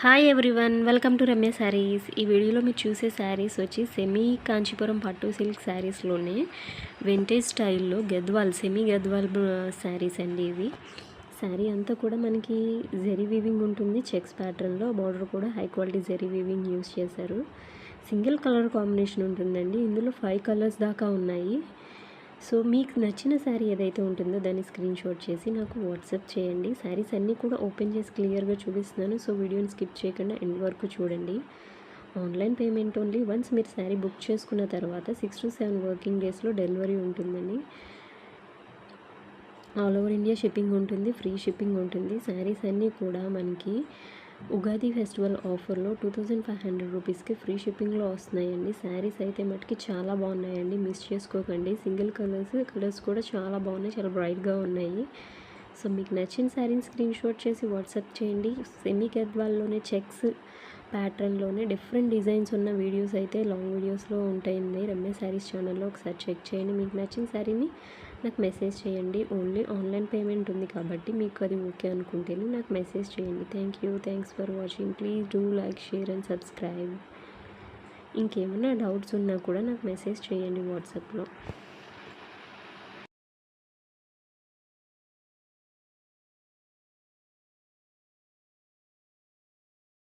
Hi everyone, welcome to Ramya sarees. ఈ వీడియోలో మీరు చూసే శారీస్ వచ్చి సెమీ కాంచీపురం పట్టు సిల్క్ శారీస్లోనే వింటేజ్ స్టైల్లో సెమీ గద్వాల్ శారీస్ అండి. ఇవి శారీ అంతా కూడా మనకి జెరీ వీవింగ్ ఉంటుంది. చెక్స్ ప్యాటర్న్లో బార్డర్ కూడా high quality zari weaving use చేశారు. సింగిల్ కలర్ కాంబినేషన్ ఉంటుందండి. ఇందులో 5 కలర్స్ దాకా ఉన్నాయి. సో మీకు నచ్చిన శారీ ఏదైతే ఉంటుందో దాన్ని స్క్రీన్ షాట్ చేసి నాకు వాట్సాప్ చేయండి. శారీస్ అన్నీ కూడా ఓపెన్ చేసి క్లియర్గా చూపిస్తున్నాను. సో వీడియోని స్కిప్ చేయకుండా ఎండ్ వరకు చూడండి. Online payment only. వన్స్ మీరు శారీ బుక్ చేసుకున్న తర్వాత 6 to 7 వర్కింగ్ డేస్లో డెలివరీ ఉంటుందండి. ఆల్ ఓవర్ ఇండియా షిప్పింగ్ ఉంటుంది, ఫ్రీ షిప్పింగ్ ఉంటుంది. శారీస్ అన్నీ కూడా మనకి ఉగాది ఫెస్టివల్ ఆఫర్లో 2500 రూపీస్కి ఫ్రీ షిప్పింగ్లో వస్తున్నాయండి. శారీస్ అయితే మటుకి చాలా బాగున్నాయండి, మిస్ చేసుకోకండి. సింగిల్ కలర్స్ కూడా చాలా బాగున్నాయి, చాలా బ్రైట్గా ఉన్నాయి. సో మీకు నచ్చిన శారీని స్క్రీన్ షాట్ చేసి వాట్సాప్ చేయండి. సెమీ గద్వాల్లోనే చెక్స్ ప్యాటర్న్లోనే డిఫరెంట్ డిజైన్స్ ఉన్న వీడియోస్ అయితే లాంగ్ వీడియోస్లో ఉంటాయండి రమ్య శారీస్ ఛానల్లో. ఒకసారి చెక్ చేయండి. మీకు నచ్చిన శారీని నాకు మెసేజ్ చేయండి. ఓన్లీ ఆన్లైన్ పేమెంట్ ఉంది కాబట్టి మీకు అది ఓకే అనుకుంటేనే నాకు మెసేజ్ చేయండి. Thanks for watching. Please do like, share and subscribe. ఇంకేమైనా డౌట్స్ ఉన్నా కూడా నాకు మెసేజ్ చేయండి వాట్సాప్లో.